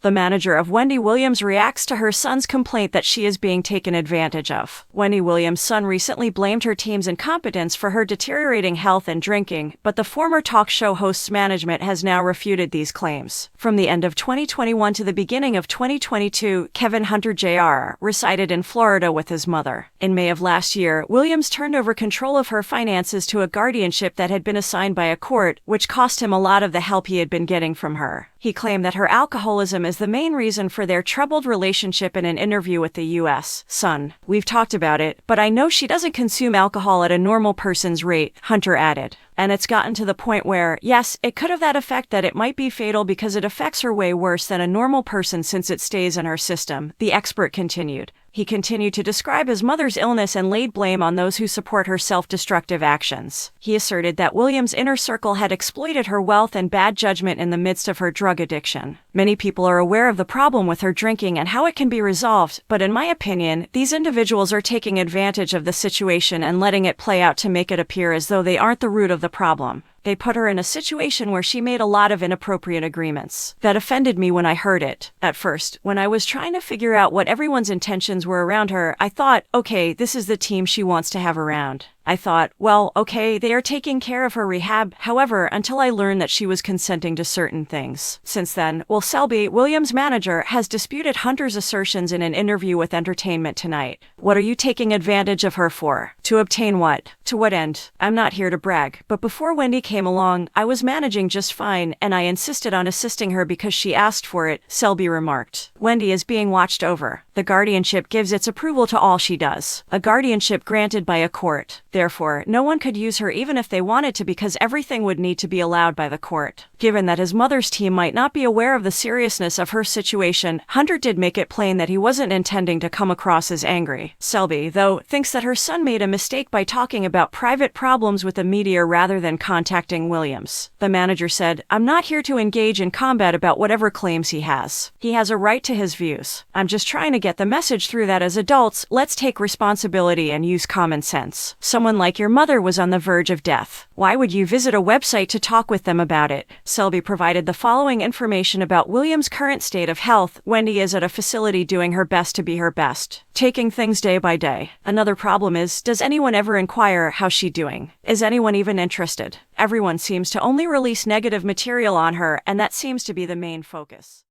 The manager of Wendy Williams reacts to her son's complaint that she is being taken advantage of. Wendy Williams' son recently blamed her team's incompetence for her deteriorating health and drinking, but the former talk show host's management has now refuted these claims. From the end of 2021 to the beginning of 2022, Kevin Hunter Jr. resided in Florida with his mother. In May of last year, Williams turned over control of her finances to a guardianship that had been assigned by a court, which cost him a lot of the help he had been getting from her. He claimed that her alcoholism is the main reason for their troubled relationship in an interview with the U.S. Sun. "We've talked about it, but I know she doesn't consume alcohol at a normal person's rate," Hunter added. "And it's gotten to the point where, yes, it could have that effect that it might be fatal because it affects her way worse than a normal person since it stays in her system," the expert continued. He continued to describe his mother's illness and laid blame on those who support her self-destructive actions. He asserted that Williams' inner circle had exploited her wealth and bad judgment in the midst of her drug addiction. "Many people are aware of the problem with her drinking and how it can be resolved, but in my opinion, these individuals are taking advantage of the situation and letting it play out to make it appear as though they aren't the root of the problem. They put her in a situation where she made a lot of inappropriate agreements. That offended me when I heard it. At first, when I was trying to figure out what everyone's intentions were around her, I thought, okay, this is the team she wants to have around. I thought, well, okay, they are taking care of her rehab, however, until I learned that she was consenting to certain things. Since then, Selby, Williams' manager, has disputed Hunter's assertions in an interview with Entertainment Tonight. "What are you taking advantage of her for? To obtain what? To what end? I'm not here to brag, but before Wendy came along, I was managing just fine, and I insisted on assisting her because she asked for it," Selby remarked. "Wendy is being watched over. The guardianship gives its approval to all she does. A guardianship granted by a court. Therefore, no one could use her even if they wanted to because everything would need to be allowed by the court." Given that his mother's team might not be aware of the seriousness of her situation, Hunter did make it plain that he wasn't intending to come across as angry. Selby, though, thinks that her son made a mistake by talking about private problems with the media rather than contacting Williams. The manager said, "I'm not here to engage in combat about whatever claims he has. He has a right to his views. I'm just trying to get the message through that as adults, let's take responsibility and use common sense. Someone like your mother was on the verge of death. Why would you visit a website to talk with them about it?" Selby provided the following information about Williams' current state of health. "Wendy is at a facility doing her best to be her best, taking things day by day. Another problem is, does anyone ever inquire how's she doing? Is anyone even interested? Everyone seems to only release negative material on her, and that seems to be the main focus."